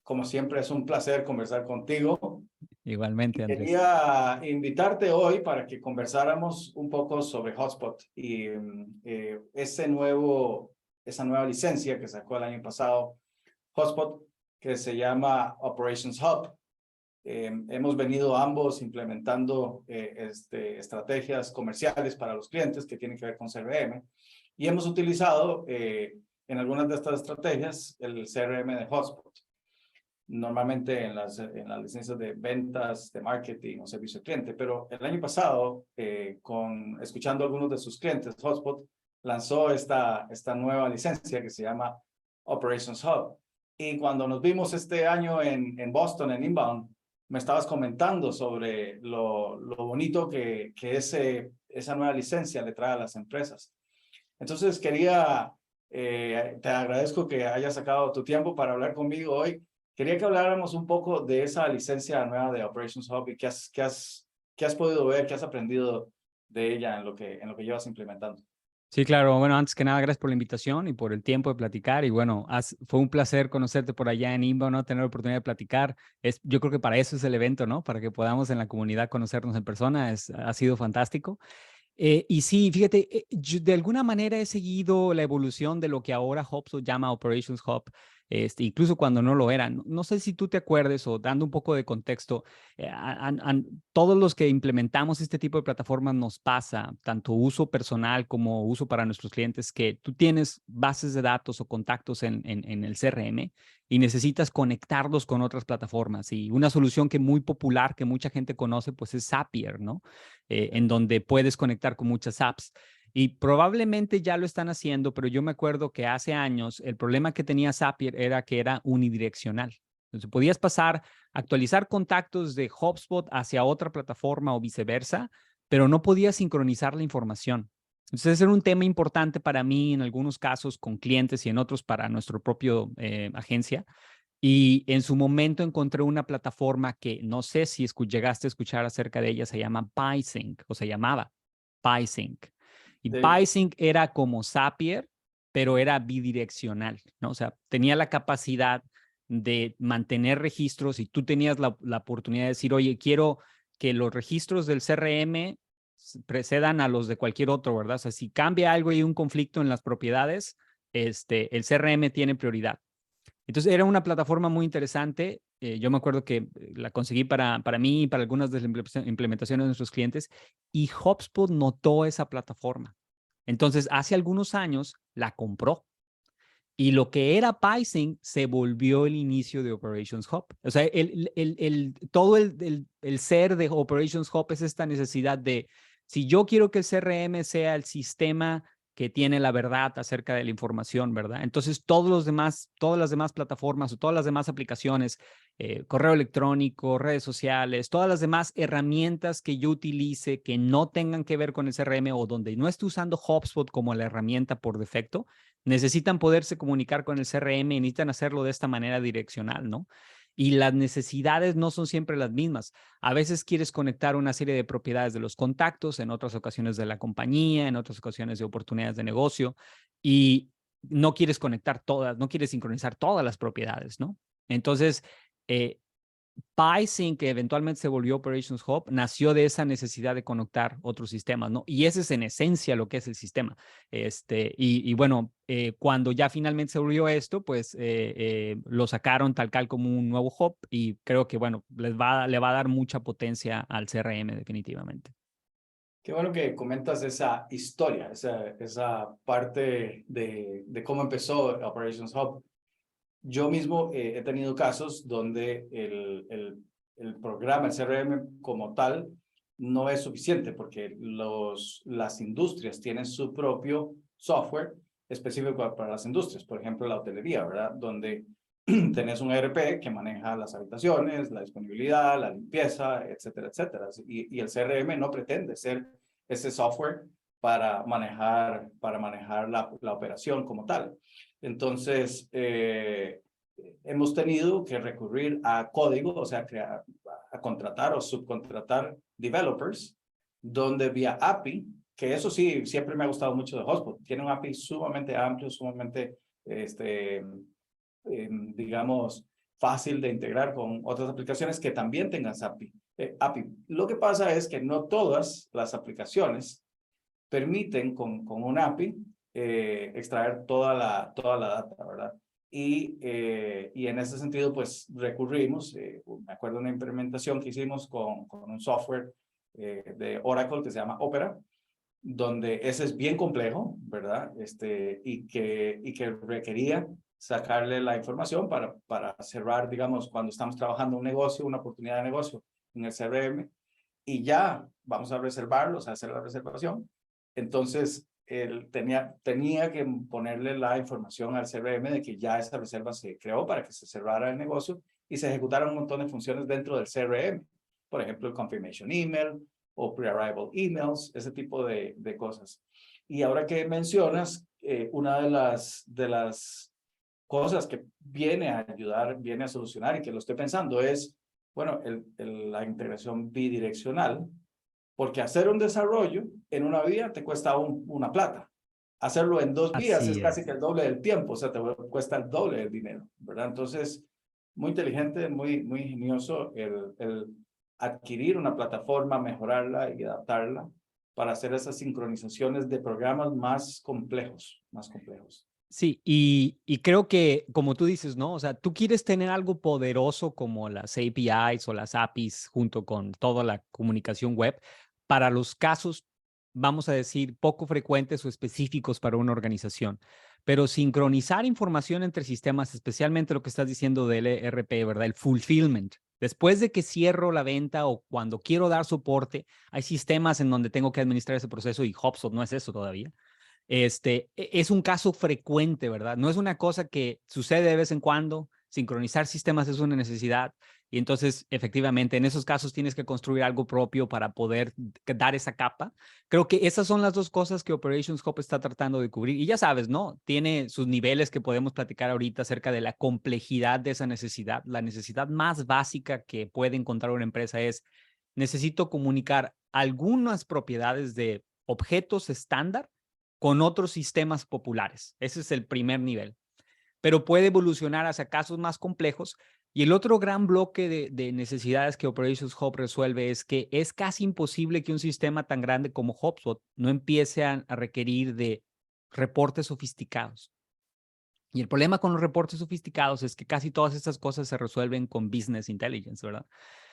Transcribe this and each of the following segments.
Como siempre, es un placer conversar contigo. Igualmente, Andrés. Quería invitarte hoy para que conversáramos un poco sobre Hotspot y esa nueva licencia que sacó el año pasado, Hotspot, que se llama Operations Hub. Hemos venido ambos implementando estrategias comerciales para los clientes que tienen que ver con CRM y hemos utilizado en algunas de estas estrategias el CRM de Hotspot. Normalmente en las licencias de ventas, de marketing o servicio al cliente, pero el año pasado, escuchando a algunos de sus clientes, Hotspot lanzó esta nueva licencia que se llama Operations Hub. Y cuando nos vimos este año en Boston, en Inbound, me estabas comentando sobre lo bonito que esa nueva licencia le trae a las empresas. Entonces te agradezco que hayas sacado tu tiempo para hablar conmigo hoy. Quería que habláramos un poco de esa licencia nueva de Operations Hub y qué has podido ver, qué has aprendido de ella en lo que llevas implementando. Sí, claro. Bueno, antes que nada, gracias por la invitación y por el tiempo de platicar. Y bueno, fue un placer conocerte por allá en Inbound, ¿no? Tener la oportunidad de platicar. Yo creo que para eso es el evento, ¿no? Para que podamos en la comunidad conocernos en persona. Ha sido fantástico. Y sí, fíjate, yo de alguna manera he seguido la evolución de lo que ahora HubSpot llama Operations Hub, incluso cuando no lo era. No sé si tú te acuerdes o dando un poco de contexto, todos los que implementamos este tipo de plataformas nos pasa, tanto uso personal como uso para nuestros clientes, que tú tienes bases de datos o contactos en el CRM y necesitas conectarlos con otras plataformas. Y una solución que muy popular, que mucha gente conoce, pues es Zapier, ¿no? En donde puedes conectar con muchas apps. Y probablemente ya lo están haciendo, pero yo me acuerdo que hace años el problema que tenía Zapier era que era unidireccional. Entonces podías actualizar contactos de HubSpot hacia otra plataforma o viceversa, pero no podías sincronizar la información. Entonces, ese era un tema importante para mí en algunos casos con clientes y en otros para nuestro propio agencia. Y en su momento encontré una plataforma que no sé si llegaste a escuchar acerca de ella, se llama PieSync o se llamaba PieSync. Y Sí. PieSync era como Zapier, pero era bidireccional, ¿no? O sea, tenía la capacidad de mantener registros y tú tenías la oportunidad de decir, oye, quiero que los registros del CRM precedan a los de cualquier otro, ¿verdad? O sea, si cambia algo y hay un conflicto en las propiedades, el CRM tiene prioridad. Entonces era una plataforma muy interesante. Yo me acuerdo que la conseguí para mí y para algunas de las implementaciones de nuestros clientes y HubSpot notó esa plataforma. Entonces, hace algunos años la compró y lo que era PieSync se volvió el inicio de Operations Hub. O sea, todo el ser de Operations Hub es esta necesidad de, si yo quiero que el CRM sea el sistema que tiene la verdad acerca de la información, ¿verdad? Entonces, todas las demás plataformas o todas las demás aplicaciones, correo electrónico, redes sociales, todas las demás herramientas que yo utilice que no tengan que ver con el CRM o donde no esté usando HubSpot como la herramienta por defecto, necesitan poderse comunicar con el CRM y necesitan hacerlo de esta manera direccional, ¿no? Y las necesidades no son siempre las mismas. A veces quieres conectar una serie de propiedades de los contactos, en otras ocasiones de la compañía, en otras ocasiones de oportunidades de negocio, y no quieres conectar todas, no quieres sincronizar todas las propiedades, ¿no? Entonces, PieSync, que eventualmente se volvió Operations Hub, nació de esa necesidad de conectar otros sistemas, ¿no? Y ese es en esencia lo que es el sistema. Bueno, cuando ya finalmente se volvió esto, pues lo sacaron tal cual como un nuevo hub y creo que, bueno, le va a dar mucha potencia al CRM definitivamente. Qué bueno que comentas esa historia, esa parte de cómo empezó Operations Hub. Yo mismo he tenido casos donde el programa, el CRM como tal, no es suficiente porque las industrias tienen su propio software específico para las industrias. Por ejemplo, la hotelería, ¿verdad? Donde tenés un ERP que maneja las habitaciones, la disponibilidad, la limpieza, etcétera, etcétera. Y el CRM no pretende ser ese software para manejar la operación como tal. Entonces, hemos tenido que recurrir a código, o sea, a contratar o subcontratar developers, donde vía API, que eso sí, siempre me ha gustado mucho de Hotspot, tiene un API sumamente amplio, sumamente, digamos, fácil de integrar con otras aplicaciones que también tengan API. Lo que pasa es que no todas las aplicaciones permiten con un API extraer toda la data, ¿verdad? Y en ese sentido, pues recurrimos, me acuerdo de una implementación que hicimos con un software de Oracle que se llama Opera, donde ese es bien complejo, ¿verdad? Y que requería sacarle la información para cerrar, digamos, cuando estamos trabajando un negocio, una oportunidad de negocio en el CRM, y ya vamos a reservarlos, a hacer la reservación. Entonces, él tenía que ponerle la información al CRM de que ya esa reserva se creó para que se cerrara el negocio y se ejecutaran un montón de funciones dentro del CRM. Por ejemplo, el confirmation email o pre-arrival emails, ese tipo de cosas. Y ahora que mencionas, una de las cosas que viene a ayudar, viene a solucionar y que lo estoy pensando es, bueno, la integración bidireccional, porque hacer un desarrollo en una vía te cuesta una plata. Hacerlo en 2 vías es Así casi que es. el doble del tiempo, o sea, te cuesta el doble del dinero, ¿verdad? Entonces, muy inteligente, muy ingenioso el adquirir una plataforma, mejorarla y adaptarla para hacer esas sincronizaciones de programas más complejos, Sí, y creo que, como tú dices, ¿no? O sea, tú quieres tener algo poderoso como las APIs o las APIs junto con toda la comunicación web para los casos, vamos a decir, poco frecuentes o específicos para una organización. Pero sincronizar información entre sistemas, especialmente lo que estás diciendo del ERP, ¿verdad? El fulfillment. Después de que cierro la venta o cuando quiero dar soporte, hay sistemas en donde tengo que administrar ese proceso y HubSpot no es eso todavía. Es un caso frecuente, ¿verdad? No es una cosa que sucede de vez en cuando. Sincronizar sistemas es una necesidad. Y entonces, efectivamente, en esos casos tienes que construir algo propio para poder dar esa capa. Creo que esas son las dos cosas que Operations Hub está tratando de cubrir. Y ya sabes, ¿no? Tiene sus niveles que podemos platicar ahorita acerca de la complejidad de esa necesidad. La necesidad más básica que puede encontrar una empresa es, necesito comunicar algunas propiedades de objetos estándar con otros sistemas populares. Ese es el primer nivel. Pero puede evolucionar hacia casos más complejos. Y el otro gran bloque de necesidades que Operations Hub resuelve es que es casi imposible que un sistema tan grande como HubSpot no empiece a requerir de reportes sofisticados. Y el problema con los reportes sofisticados es que casi todas estas cosas se resuelven con business intelligence, ¿verdad?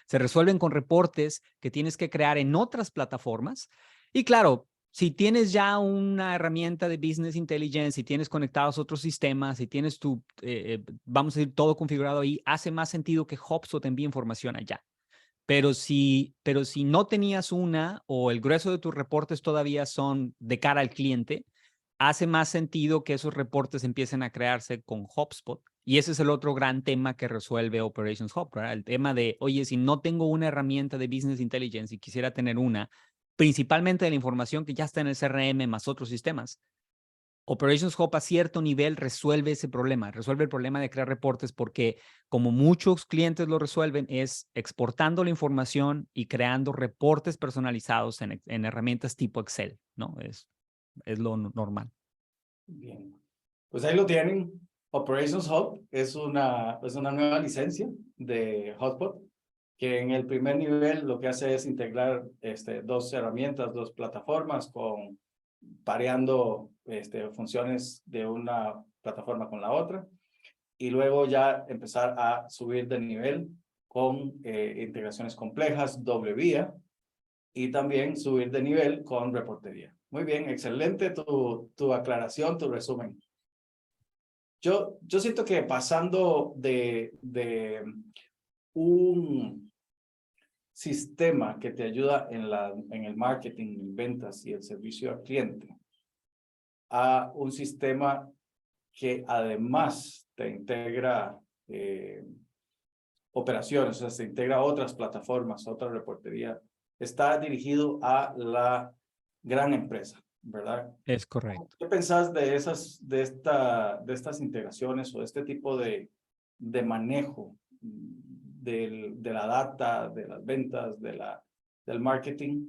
Se resuelven con reportes que tienes que crear en otras plataformas. Y claro, si tienes ya una herramienta de business intelligence, si tienes conectados otros sistemas, si tienes vamos a decir, todo configurado ahí, hace más sentido que HubSpot te envíe información allá. Pero si no tenías una o el grueso de tus reportes todavía son de cara al cliente, hace más sentido que esos reportes empiecen a crearse con HubSpot. Y ese es el otro gran tema que resuelve Operations Hub, ¿verdad? El tema de, oye, si no tengo una herramienta de Business Intelligence y quisiera tener una, principalmente de la información que ya está en el CRM más otros sistemas, Operations Hub a cierto nivel resuelve ese problema, resuelve el problema de crear reportes porque como muchos clientes lo resuelven es exportando la información y creando reportes personalizados en herramientas tipo Excel, ¿no? Es lo normal. Bien. Pues ahí lo tienen. Operations Hub es una nueva licencia de Hotspot que en el primer nivel lo que hace es integrar 2 herramientas, 2 plataformas con pareando funciones de una plataforma con la otra y luego ya empezar a subir de nivel con integraciones complejas, doble vía y también subir de nivel con reportería. Muy bien, excelente tu aclaración, tu resumen. Yo siento que pasando de un sistema que te ayuda en el marketing, en ventas y el servicio al cliente, a un sistema que además te integra operaciones, o sea, se integra a otras plataformas, a otra reportería, está dirigido a la gran empresa, ¿verdad? Es correcto. ¿Qué pensás de estas integraciones o de este tipo de manejo de la data, de las ventas, del marketing,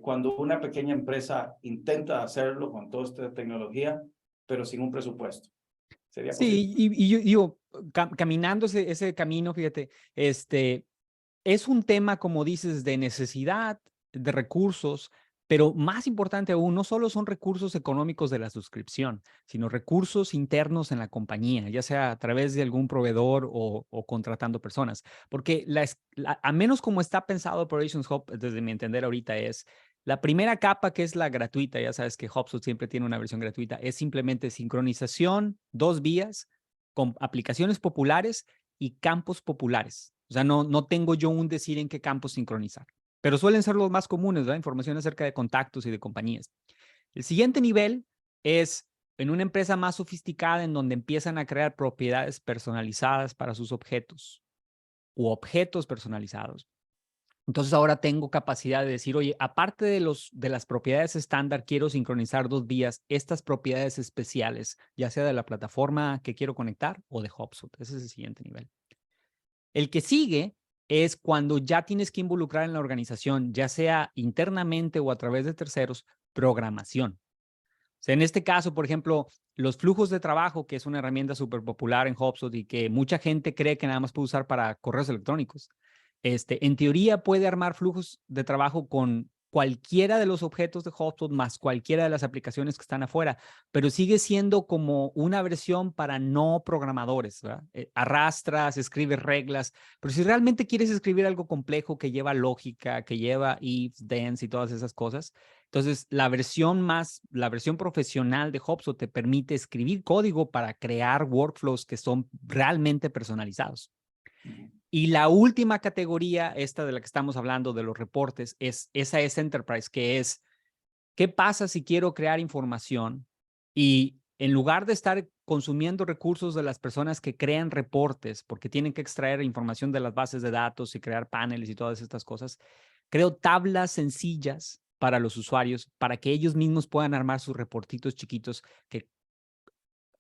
cuando una pequeña empresa intenta hacerlo con toda esta tecnología, pero sin un presupuesto? ¿Sería posible? Sí, y yo caminando ese camino, fíjate, es un tema, como dices, de necesidad, de recursos, pero más importante aún, no solo son recursos económicos de la suscripción, sino recursos internos en la compañía, ya sea a través de algún proveedor o contratando personas. Porque a menos como está pensado Operations Hub, desde mi entender ahorita, es la primera capa, que es la gratuita. Ya sabes que HubSpot siempre tiene una versión gratuita. Es simplemente sincronización, 2 vías, con aplicaciones populares y campos populares. O sea, no tengo yo un decir en qué campos sincronizar, pero suelen ser los más comunes, ¿verdad? Información acerca de contactos y de compañías. El siguiente nivel es en una empresa más sofisticada, en donde empiezan a crear propiedades personalizadas para sus objetos u objetos personalizados. Entonces ahora tengo capacidad de decir, oye, aparte de las propiedades estándar, quiero sincronizar 2 vías, estas propiedades especiales, ya sea de la plataforma que quiero conectar o de HubSpot. Ese es el siguiente nivel. El que sigue es cuando ya tienes que involucrar en la organización, ya sea internamente o a través de terceros, programación. O sea, en este caso, por ejemplo, los flujos de trabajo, que es una herramienta súper popular en HubSpot y que mucha gente cree que nada más puede usar para correos electrónicos. En teoría puede armar flujos de trabajo con cualquiera de los objetos de HubSpot más cualquiera de las aplicaciones que están afuera, pero sigue siendo como una versión para no programadores, ¿verdad? Arrastras, escribes reglas, pero si realmente quieres escribir algo complejo que lleva lógica, que lleva ifs, thens y todas esas cosas, entonces, la versión profesional de HubSpot te permite escribir código para crear workflows que son realmente personalizados. Y la última categoría, esta de la que estamos hablando, de los reportes, esa es Enterprise, que es, ¿qué pasa si quiero crear información y en lugar de estar consumiendo recursos de las personas que crean reportes, porque tienen que extraer información de las bases de datos y crear paneles y todas estas cosas, creo tablas sencillas para los usuarios, para que ellos mismos puedan armar sus reportitos chiquitos que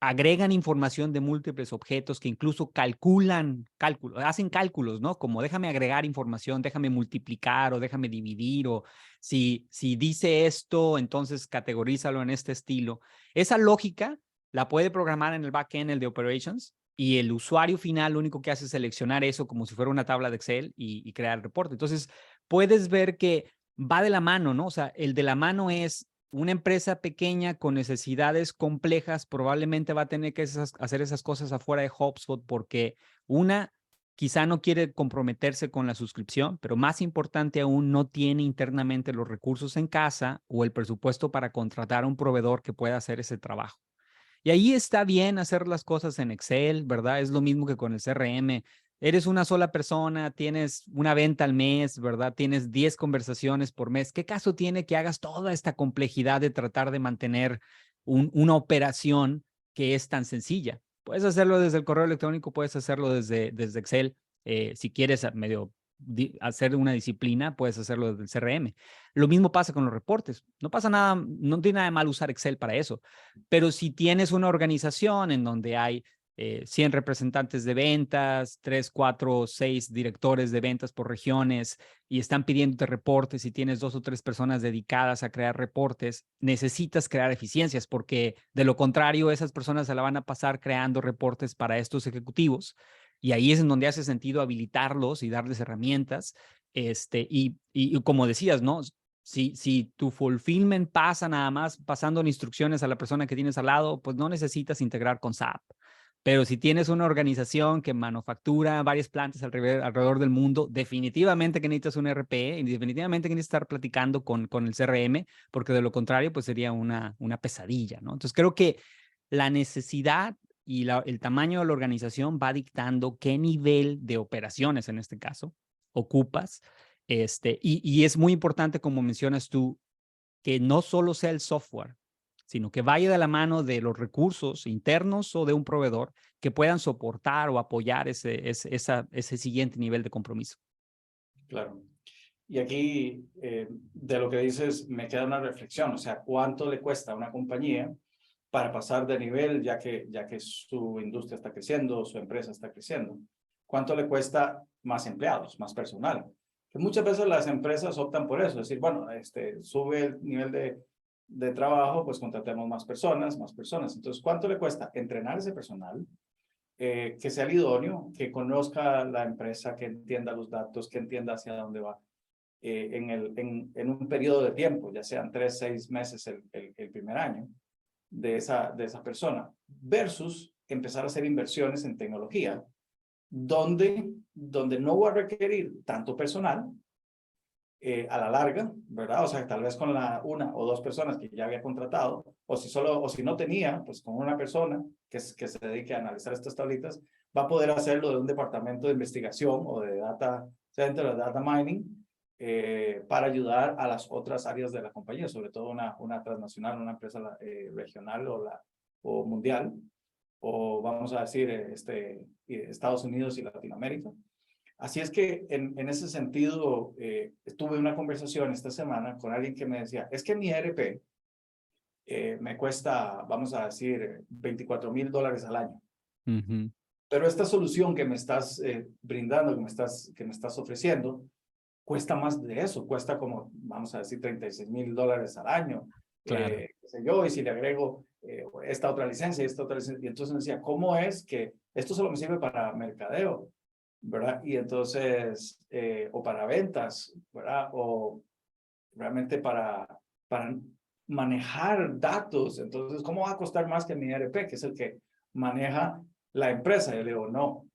agregan información de múltiples objetos, que incluso hacen cálculos, ¿no? Como déjame agregar información, déjame multiplicar o déjame dividir, o si dice esto, entonces categorízalo en este estilo. Esa lógica la puede programar en el backend, el de Operations, y el usuario final lo único que hace es seleccionar eso como si fuera una tabla de Excel y crear el reporte. Entonces, puedes ver que va de la mano, ¿no? O sea, el de la mano es una empresa pequeña con necesidades complejas, probablemente va a tener que hacer esas cosas afuera de HubSpot porque quizá no quiere comprometerse con la suscripción, pero más importante aún, no tiene internamente los recursos en casa o el presupuesto para contratar a un proveedor que pueda hacer ese trabajo. Y ahí está bien hacer las cosas en Excel, ¿verdad? Es lo mismo que con el CRM. Eres una sola persona, tienes una venta al mes, ¿verdad? Tienes 10 conversaciones por mes. ¿Qué caso tiene que hagas toda esta complejidad de tratar de mantener una operación que es tan sencilla? Puedes hacerlo desde el correo electrónico, puedes hacerlo desde Excel. Si quieres medio hacer una disciplina, puedes hacerlo desde el CRM. Lo mismo pasa con los reportes. No pasa nada, no tiene nada de mal usar Excel para eso. Pero si tienes una organización en donde hay 100 representantes de ventas, 3, 4, 6 directores de ventas por regiones y están pidiéndote reportes y tienes 2 o 3 personas dedicadas a crear reportes, necesitas crear eficiencias porque de lo contrario esas personas se la van a pasar creando reportes para estos ejecutivos y ahí es en donde hace sentido habilitarlos y darles herramientas. Y como decías, ¿no? Si tu fulfillment pasa nada más pasando instrucciones a la persona que tienes al lado, pues no necesitas integrar con SAP. Pero si tienes una organización que manufactura varias plantas alrededor del mundo, definitivamente que necesitas un RP y definitivamente que necesitas estar platicando con el CRM, porque de lo contrario, pues sería una pesadilla, ¿no? Entonces creo que la necesidad y el tamaño de la organización va dictando qué nivel de operaciones, en este caso, ocupas. Y es muy importante, como mencionas tú, que no solo sea el software, sino que vaya de la mano de los recursos internos o de un proveedor que puedan soportar o apoyar ese siguiente nivel de compromiso. Claro. Y aquí, de lo que dices, me queda una reflexión, o sea, ¿cuánto le cuesta a una compañía para pasar de nivel, ya que su industria está creciendo, su empresa está creciendo? ¿Cuánto le cuesta más empleados, más personal? Que muchas veces las empresas optan por eso, es decir, bueno, sube el nivel de trabajo, pues contratemos más personas, más personas. Entonces, ¿cuánto le cuesta entrenar ese personal? Que sea el idóneo, que conozca la empresa, que entienda los datos, que entienda hacia dónde va. En un periodo de tiempo, ya sean 3, 6 meses el primer año de esa persona, versus empezar a hacer inversiones en tecnología, donde no voy a requerir tanto personal a la larga, ¿verdad? O sea, tal vez con una o dos personas que ya había contratado, o si no tenía, pues con una persona que se dedique a analizar estas tablitas, va a poder hacerlo de un departamento de investigación o de data center, de data mining, para ayudar a las otras áreas de la compañía, sobre todo una transnacional, una empresa regional o mundial, o vamos a decir Estados Unidos y Latinoamérica. Así es que en ese sentido, tuve una conversación esta semana con alguien que me decía, es que mi ERP me cuesta, vamos a decir, $24,000 al año. Pero esta solución que me estás brindando, que me estás ofreciendo, cuesta más de eso, cuesta como, vamos a decir, $36,000 al año. Claro. Qué sé yo, y si le agrego esta otra licencia, y entonces me decía, ¿cómo es que esto solo me sirve para mercadeo? ¿Verdad? Y entonces, o para ventas, ¿verdad? O realmente para manejar datos. Entonces, ¿cómo va a costar más que mi ERP, que es el que maneja la empresa? Yo le digo, no,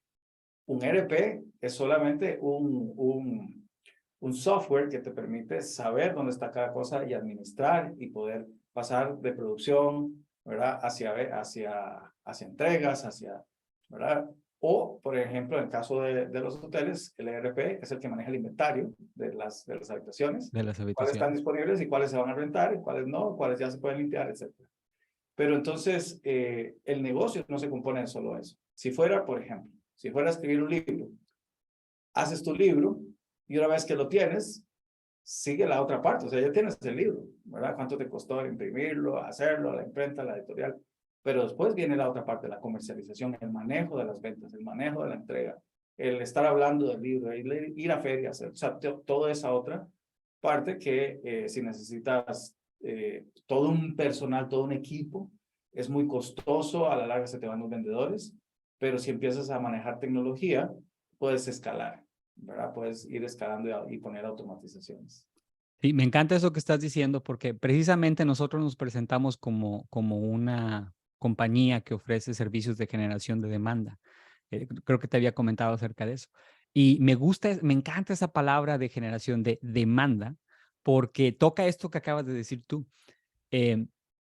un ERP es solamente un software que te permite saber dónde está cada cosa y administrar y poder pasar de producción, ¿verdad? Hacia entregas, ¿verdad? O, por ejemplo, en el caso de los hoteles, el ERP es el que maneja el inventario de las habitaciones, De las cuáles están habitaciones. disponibles y cuáles se van a rentar, y cuáles no, cuáles ya se pueden limpiar, etc. Pero entonces, el negocio no se compone de solo eso. Si fuera, por ejemplo, si fuera a escribir un libro, haces tu libro y una vez que lo tienes, sigue la otra parte. O sea, ya tienes el libro, ¿verdad? ¿Cuánto te costó imprimirlo, hacerlo, la imprenta, la editorial? Pero después viene la otra parte, la comercialización, el manejo de las ventas, el manejo de la entrega, el estar hablando del libro, ir a ferias, o sea, toda esa otra parte que si necesitas todo un personal, todo un equipo, es muy costoso, a la larga se te van los vendedores, pero si empiezas a manejar tecnología, puedes escalar, ¿verdad? Puedes ir escalando y poner automatizaciones. Sí, me encanta eso que estás diciendo porque precisamente nosotros nos presentamos como una compañía que ofrece servicios de generación de demanda. Creo que te había comentado acerca de eso. Y me encanta esa palabra de generación de demanda porque toca esto que acabas de decir tú.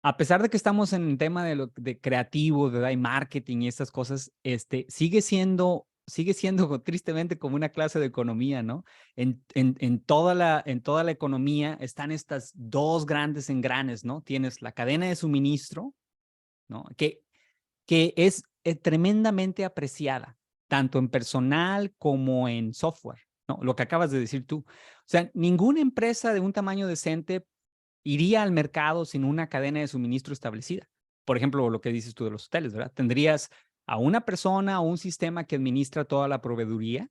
A pesar de que estamos en el tema de creativo, de marketing y estas cosas, sigue siendo tristemente como una clase de economía, ¿no? En toda la economía están estas dos grandes engranes, ¿no? Tienes la cadena de suministro, ¿no? Que es tremendamente apreciada, tanto en personal como en software, ¿no? Lo que acabas de decir tú. O sea, ninguna empresa de un tamaño decente iría al mercado sin una cadena de suministro establecida. Por ejemplo, lo que dices tú de los hoteles, ¿verdad? Tendrías a una persona o un sistema que administra toda la proveeduría,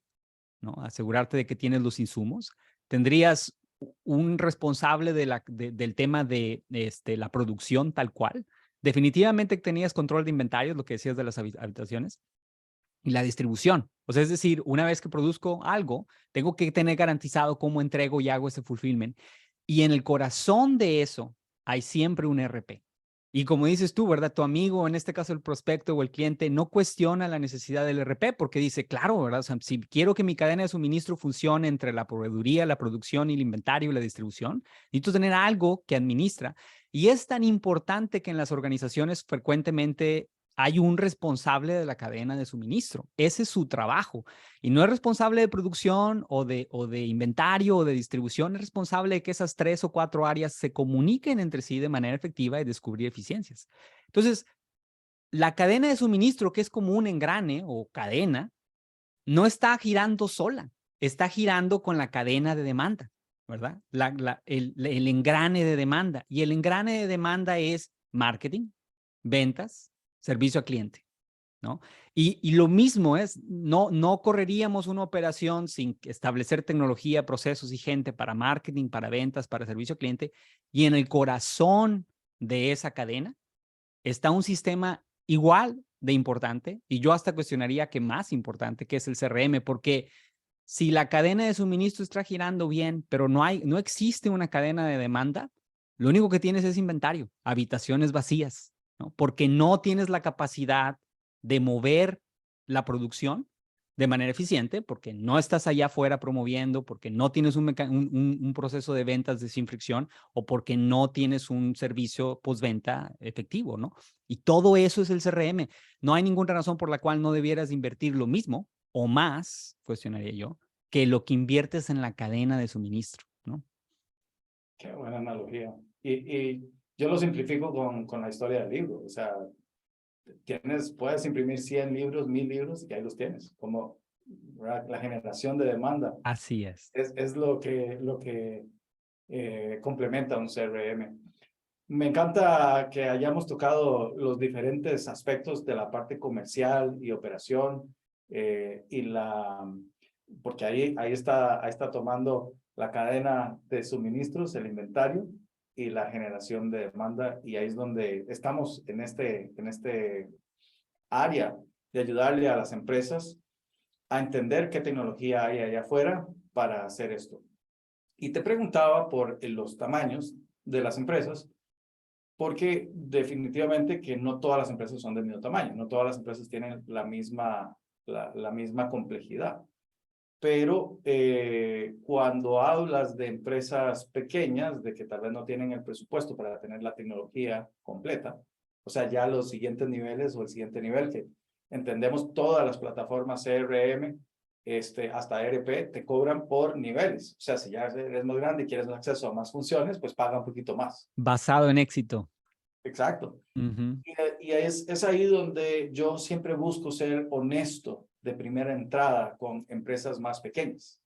¿no? Asegurarte de que tienes los insumos. Tendrías un responsable del tema de la producción tal cual. Definitivamente tenías control de inventarios, lo que decías de las habitaciones, y la distribución. O sea, es decir, una vez que produzco algo, tengo que tener garantizado cómo entrego y hago ese fulfillment. Y en el corazón de eso hay siempre un RP. Y como dices tú, ¿verdad? Tu amigo, en este caso el prospecto o el cliente, no cuestiona la necesidad del RP porque dice, claro, ¿verdad? O sea, si quiero que mi cadena de suministro funcione entre la proveeduría, la producción y el inventario y la distribución, necesito tener algo que administra. Y es tan importante que en las organizaciones frecuentemente hay un responsable de la cadena de suministro. Ese es su trabajo. Y no es responsable de producción o de inventario o de distribución, es responsable de que esas 3 o 4 áreas se comuniquen entre sí de manera efectiva y descubrir eficiencias. Entonces, la cadena de suministro, que es como un engrane o cadena, no está girando sola, está girando con la cadena de demanda, ¿verdad? El engrane de demanda. Y el engrane de demanda es marketing, ventas, servicio al cliente. ¿no? Y lo mismo es, no correríamos una operación sin establecer tecnología, procesos y gente para marketing, para ventas, para servicio al cliente. Y en el corazón de esa cadena está un sistema igual de importante, y yo hasta cuestionaría que más importante, que es el CRM, porque si la cadena de suministro está girando bien, pero no existe una cadena de demanda, lo único que tienes es inventario, habitaciones vacías, ¿no? Porque no tienes la capacidad de mover la producción de manera eficiente, porque no estás allá afuera promoviendo, porque no tienes un proceso de ventas sin fricción, o porque no tienes un servicio postventa efectivo, ¿no? Y todo eso es el CRM. No hay ninguna razón por la cual no debieras invertir lo mismo o más, cuestionaría yo, que lo que inviertes en la cadena de suministro, ¿no? Qué buena analogía. Y yo lo simplifico con la historia del libro. O sea, puedes imprimir 100 libros, 1000 libros y ahí los tienes. Como, ¿verdad? La generación de demanda Así es. es lo que complementa un CRM. Me encanta que hayamos tocado los diferentes aspectos de la parte comercial y operación, porque ahí está tomando la cadena de suministros, el inventario y la generación de demanda, y ahí es donde estamos en este área de ayudarle a las empresas a entender qué tecnología hay allá afuera para hacer esto. Y te preguntaba por los tamaños de las empresas, porque definitivamente que no todas las empresas son del mismo tamaño, no todas las empresas tienen la misma complejidad. Pero cuando hablas de empresas pequeñas, de que tal vez no tienen el presupuesto para tener la tecnología completa, o sea, ya los siguientes niveles o el siguiente nivel, que entendemos todas las plataformas CRM, hasta ERP, te cobran por niveles. O sea, si ya eres más grande y quieres acceso a más funciones, pues paga un poquito más. Basado en éxito. Exacto. Uh-huh. Y es ahí donde yo siempre busco ser honesto de primera entrada con empresas más pequeñas,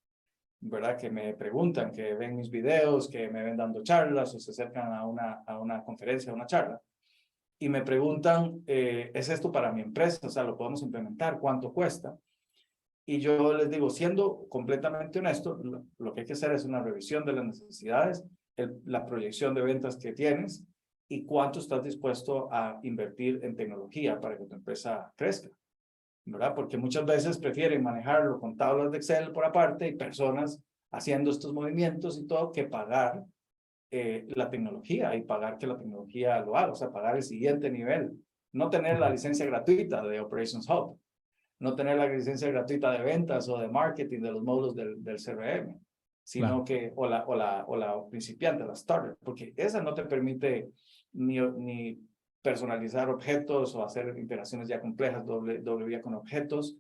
¿verdad? Que me preguntan, que ven mis videos, que me ven dando charlas o se acercan a una conferencia, a una charla, y me preguntan, ¿es esto para mi empresa? O sea, ¿lo podemos implementar? ¿Cuánto cuesta? Y yo les digo, siendo completamente honesto, lo que hay que hacer es una revisión de las necesidades, la proyección de ventas que tienes y cuánto estás dispuesto a invertir en tecnología para que tu empresa crezca, ¿verdad? Porque muchas veces prefieren manejarlo con tablas de Excel por aparte y personas haciendo estos movimientos y todo que pagar la tecnología y pagar que la tecnología lo haga, o sea, pagar el siguiente nivel, no tener la licencia gratuita de Operations Hub, no tener la licencia gratuita de ventas o de marketing de los módulos del CRM, sino Claro. que, o la principiante, la starter, porque esa no te permite ni personalizar objetos o hacer operaciones ya complejas, doble vía con objetos,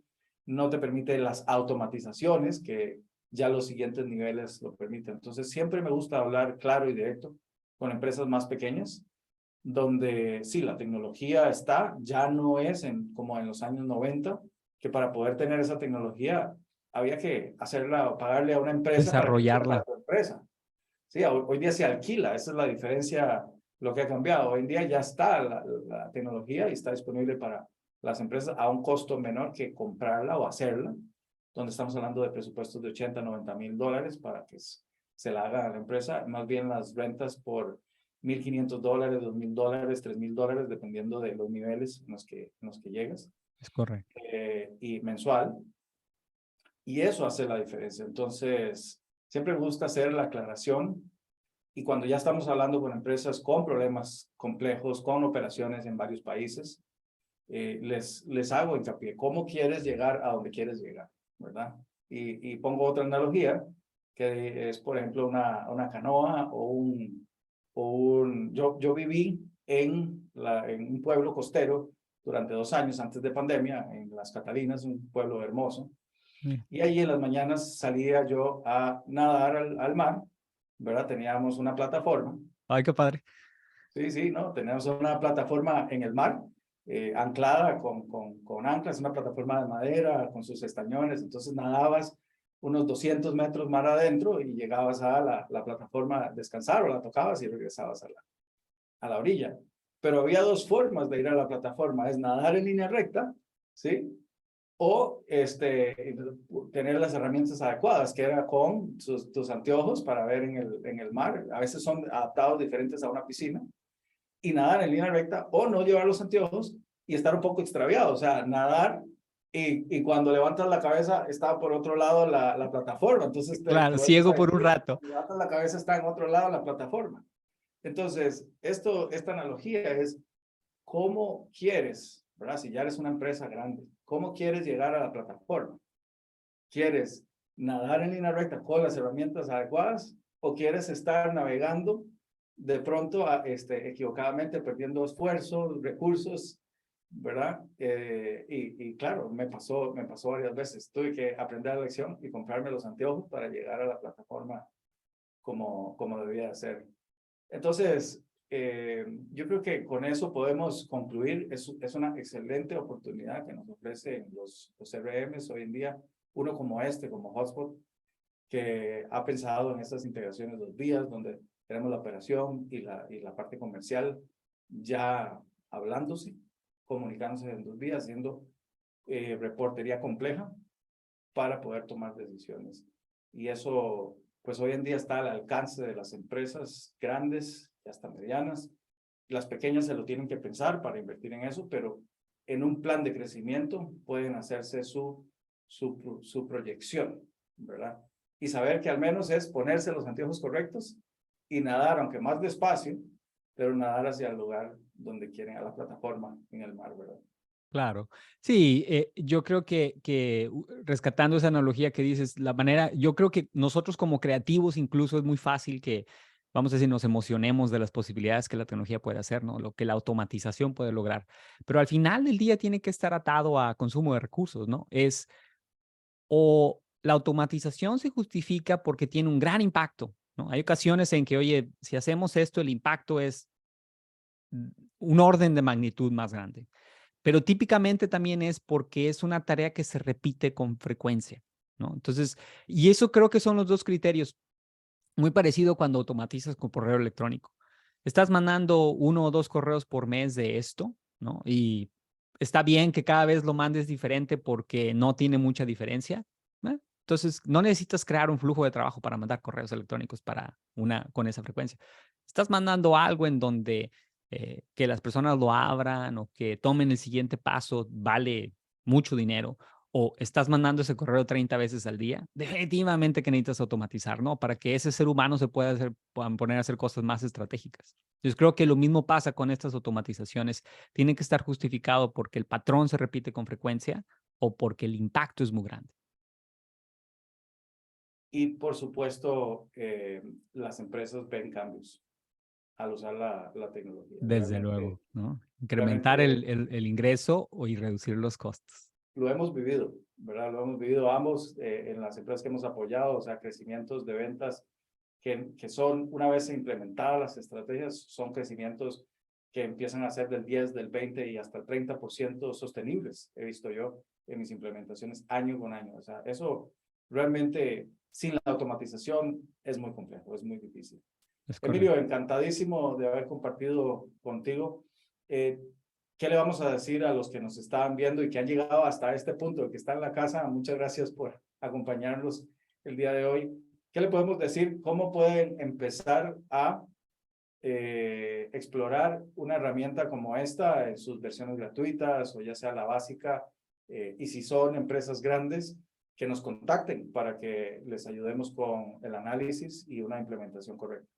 no te permite las automatizaciones que ya los siguientes niveles lo permiten. Entonces, siempre me gusta hablar claro y directo con empresas más pequeñas, donde sí, la tecnología está, ya no es como en los años 90, que para poder tener esa tecnología había que hacerla o pagarle a una empresa para que hiciera para Desarrollarla. tu empresa. Sí, hoy día se alquila, esa es la diferencia, lo que ha cambiado. Hoy en día ya está la tecnología y está disponible para las empresas a un costo menor que comprarla o hacerla, donde estamos hablando de presupuestos de 80, 90 mil dólares para que se la haga a la empresa, más bien las rentas por $1,500, $2,000, $3,000, dependiendo de los niveles en los que llegas, Es correcto. y mensual, y eso hace la diferencia. Entonces, siempre me gusta hacer la aclaración, y cuando ya estamos hablando con empresas con problemas complejos, con operaciones en varios países, les hago hincapié, ¿cómo quieres llegar a donde quieres llegar? ¿Verdad? Y pongo otra analogía, que es, por ejemplo, una canoa yo viví en un pueblo costero durante 2 años antes de pandemia, en Las Catalinas, un pueblo hermoso. Mira. Y ahí en las mañanas salía yo a nadar al mar, ¿verdad? Teníamos una plataforma. Ay, qué padre. Sí, sí, ¿no? Teníamos una plataforma en el mar, anclada con anclas, una plataforma de madera con sus estañones. Entonces nadabas unos 200 metros mar adentro y llegabas a la plataforma a descansar, o la tocabas y regresabas a la orilla. Pero había 2 formas de ir a la plataforma: es nadar en línea recta ¿sí? O tener las herramientas adecuadas, que era con tus anteojos para ver en el mar. A veces son adaptados diferentes a una piscina. Y nadar en línea recta o no llevar los anteojos y estar un poco extraviado. O sea, nadar y cuando levantas la cabeza está por otro lado la plataforma. Entonces te Claro, vuelves ciego a por un decir, rato. cuando levantas la cabeza está en otro lado la plataforma. Entonces, esta analogía es cómo quieres, ¿verdad? Si ya eres una empresa grande, ¿cómo quieres llegar a la plataforma? ¿Quieres nadar en línea recta con las herramientas adecuadas o quieres estar navegando de pronto equivocadamente, perdiendo esfuerzo, recursos, ¿verdad? Y claro, me pasó varias veces. Tuve que aprender la lección y comprarme los anteojos para llegar a la plataforma como debía de ser. Entonces, yo creo que con eso podemos concluir. Es una excelente oportunidad que nos ofrecen los CRMs hoy en día, uno como como Hotspot, que ha pensado en estas integraciones 2 vías, donde tenemos la operación y la parte comercial ya hablándose, comunicándose en 2 vías, haciendo reportería compleja para poder tomar decisiones. Y eso, pues hoy en día está al alcance de las empresas grandes y hasta medianas. Las pequeñas se lo tienen que pensar para invertir en eso, pero en un plan de crecimiento pueden hacerse su proyección, ¿verdad? Y saber que al menos es ponerse los anteojos correctos y nadar, aunque más despacio, pero nadar hacia el lugar donde quieren, a la plataforma en el mar, ¿verdad? Claro. Sí, yo creo que rescatando esa analogía que dices, la manera, yo creo que nosotros como creativos incluso es muy fácil que, vamos a decir, nos emocionemos de las posibilidades que la tecnología puede hacer, ¿no? Lo que la automatización puede lograr. Pero al final del día tiene que estar atado a consumo de recursos, ¿no? O la automatización se justifica porque tiene un gran impacto, ¿no? Hay ocasiones en que, oye, si hacemos esto, el impacto es un orden de magnitud más grande. Pero típicamente también es porque es una tarea que se repite con frecuencia, ¿no? Entonces, y eso creo que son los dos criterios. Muy parecido cuando automatizas con correo electrónico. Estás mandando 1 o 2 correos por mes de esto, ¿no? Y está bien que cada vez lo mandes diferente porque no tiene mucha diferencia. Entonces, no necesitas crear un flujo de trabajo para mandar correos electrónicos con esa frecuencia. Estás mandando algo en donde que las personas lo abran o que tomen el siguiente paso vale mucho dinero, o estás mandando ese correo 30 veces al día, definitivamente que necesitas automatizar, ¿no? Para que ese ser humano puedan poner a hacer cosas más estratégicas. Entonces creo que lo mismo pasa con estas automatizaciones. Tiene que estar justificado porque el patrón se repite con frecuencia o porque el impacto es muy grande. Y por supuesto, las empresas ven cambios al usar la tecnología. Desde luego, ¿no? Incrementar Realmente el ingreso y reducir los costos. lo hemos vivido, ¿verdad? Lo hemos vivido ambos en las empresas que hemos apoyado, o sea, crecimientos de ventas que son, una vez implementadas las estrategias, son crecimientos que empiezan a ser del 10, del 20 y hasta el 30% sostenibles, he visto yo en mis implementaciones año con año. O sea, eso realmente sin la automatización es muy complejo, es muy difícil. Es Emilio, correcto. encantadísimo de haber compartido contigo. ¿Qué le vamos a decir a los que nos estaban viendo y que han llegado hasta este punto, que están en la casa? Muchas gracias por acompañarnos el día de hoy. ¿Qué le podemos decir? ¿Cómo pueden empezar a explorar una herramienta como esta en sus versiones gratuitas o ya sea la básica? Y si son empresas grandes, que nos contacten para que les ayudemos con el análisis y una implementación correcta.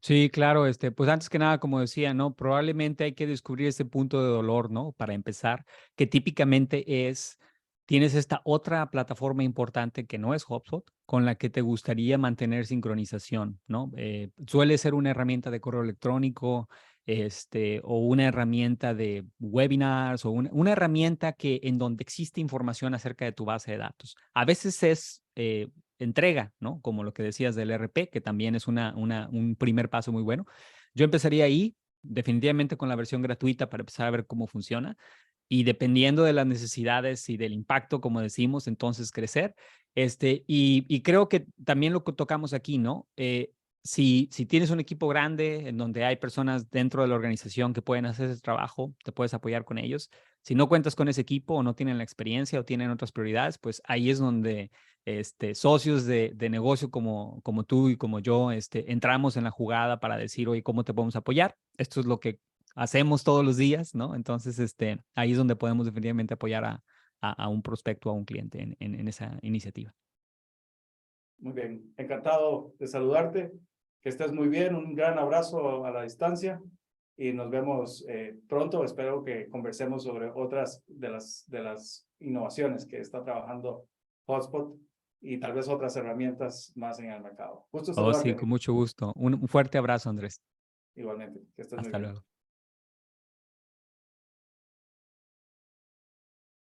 Sí, claro, pues antes que nada, como decía, ¿no? Probablemente hay que descubrir ese punto de dolor, ¿no? Para empezar, que típicamente tienes esta otra plataforma importante que no es HubSpot, con la que te gustaría mantener sincronización, ¿no? Suele ser una herramienta de correo electrónico, o una herramienta de webinars, o una herramienta en donde existe información acerca de tu base de datos. A veces es entrega, ¿no? Como lo que decías del RP, que también es un primer paso muy bueno. Yo empezaría ahí, definitivamente con la versión gratuita para empezar a ver cómo funciona y dependiendo de las necesidades y del impacto, como decimos, entonces crecer. Y creo que también lo que tocamos aquí, ¿no? Si tienes un equipo grande en donde hay personas dentro de la organización que pueden hacer ese trabajo, te puedes apoyar con ellos. Si no cuentas con ese equipo o no tienen la experiencia o tienen otras prioridades, pues ahí es donde socios de negocio como tú y como yo entramos en la jugada para decir, oye, ¿cómo te podemos apoyar? Esto es lo que hacemos todos los días, ¿no? Entonces, ahí es donde podemos definitivamente apoyar a un prospecto, a un cliente en esa iniciativa. Muy bien, encantado de saludarte, que estés muy bien, un gran abrazo a la distancia y nos vemos pronto. Espero que conversemos sobre otras de las innovaciones que está trabajando Hotspot y tal vez otras herramientas más en el mercado. Gusto Oh, sí, saludarte. con mucho gusto. Un fuerte abrazo, Andrés. Igualmente, que estés muy Hasta bien. luego.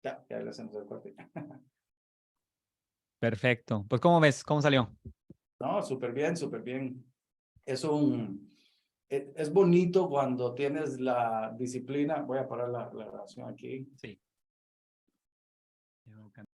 Ya le hacemos el corte. Perfecto. Pues, ¿cómo ves? ¿Cómo salió? No, súper bien, súper bien. Es bonito cuando tienes la disciplina. Voy a parar la grabación aquí. Sí.